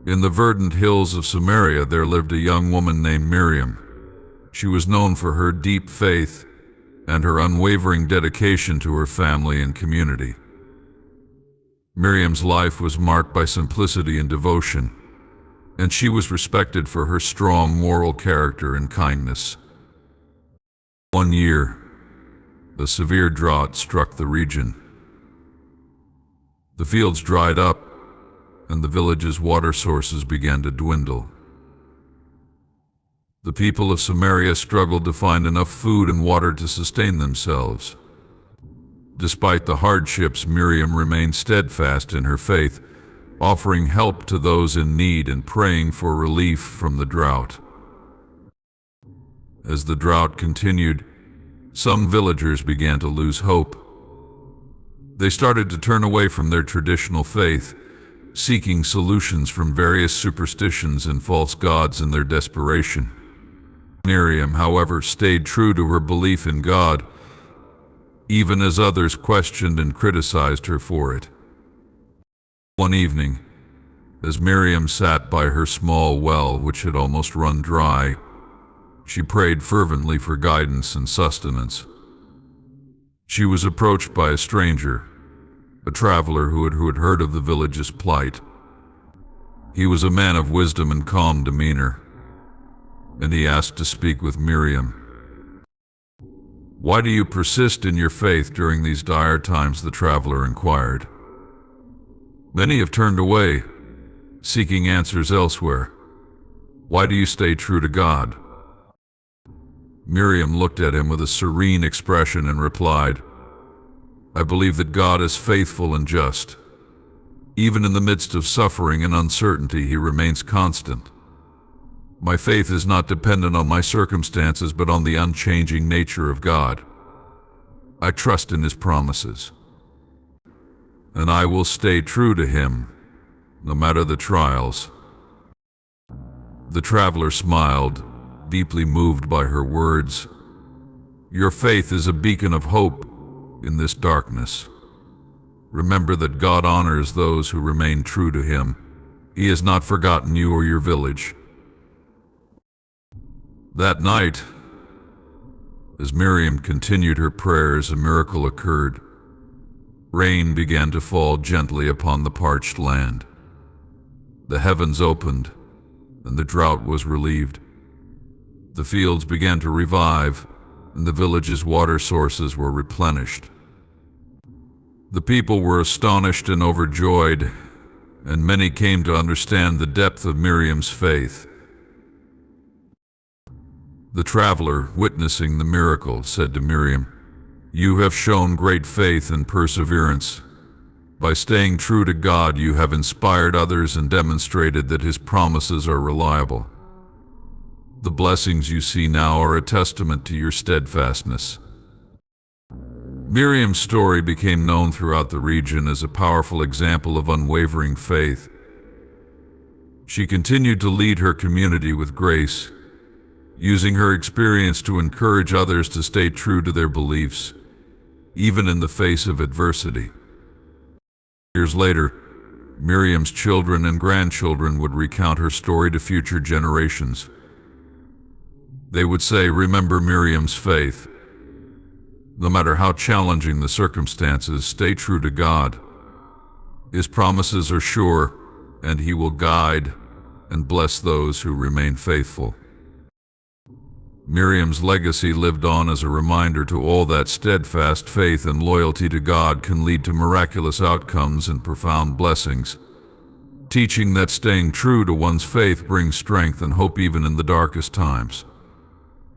In the verdant hills of Samaria there lived a young woman named Miriam. She was known for her deep faith and her unwavering dedication to her family and community. Miriam's life was marked by simplicity and devotion, and she was respected for her strong moral character and kindness. One year, a severe drought struck the region. The fields dried up, and the village's water sources began to dwindle. The people of Samaria struggled to find enough food and water to sustain themselves. Despite the hardships, Miriam remained steadfast in her faith, offering help to those in need and praying for relief from the drought. As the drought continued, some villagers began to lose hope. They started to turn away from their traditional faith, seeking solutions from various superstitions and false gods in their desperation. Miriam, however, stayed true to her belief in God, even as others questioned and criticized her for it. One evening, as Miriam sat by her small well, which had almost run dry, she prayed fervently for guidance and sustenance. She was approached by a stranger, a traveler who had heard of the village's plight. He was a man of wisdom and calm demeanor, and he asked to speak with Miriam. "Why do you persist in your faith during these dire times?" the traveler inquired. "Many have turned away, seeking answers elsewhere. Why do you stay true to God?" Miriam looked at him with a serene expression and replied, "I believe that God is faithful and just. Even in the midst of suffering and uncertainty, He remains constant. My faith is not dependent on my circumstances, but on the unchanging nature of God. I trust in His promises, and I will stay true to Him, no matter the trials." The traveler smiled, deeply moved by her words. "Your faith is a beacon of hope in this darkness. Remember that God honors those who remain true to Him. He has not forgotten you or your village." That night, as Miriam continued her prayers, a miracle occurred. Rain began to fall gently upon the parched land. The heavens opened, and the drought was relieved. The fields began to revive, and the village's water sources were replenished. The people were astonished and overjoyed, and many came to understand the depth of Miriam's faith. The traveler, witnessing the miracle, said to Miriam, "You have shown great faith and perseverance. By staying true to God, you have inspired others and demonstrated that His promises are reliable. The blessings you see now are a testament to your steadfastness." Miriam's story became known throughout the region as a powerful example of unwavering faith. She continued to lead her community with grace, using her experience to encourage others to stay true to their beliefs, even in the face of adversity. Years later, Miriam's children and grandchildren would recount her story to future generations. They would say, "Remember Miriam's faith. No matter how challenging the circumstances, stay true to God. His promises are sure, and He will guide and bless those who remain faithful." Miriam's legacy lived on as a reminder to all that steadfast faith and loyalty to God can lead to miraculous outcomes and profound blessings, teaching that staying true to one's faith brings strength and hope even in the darkest times.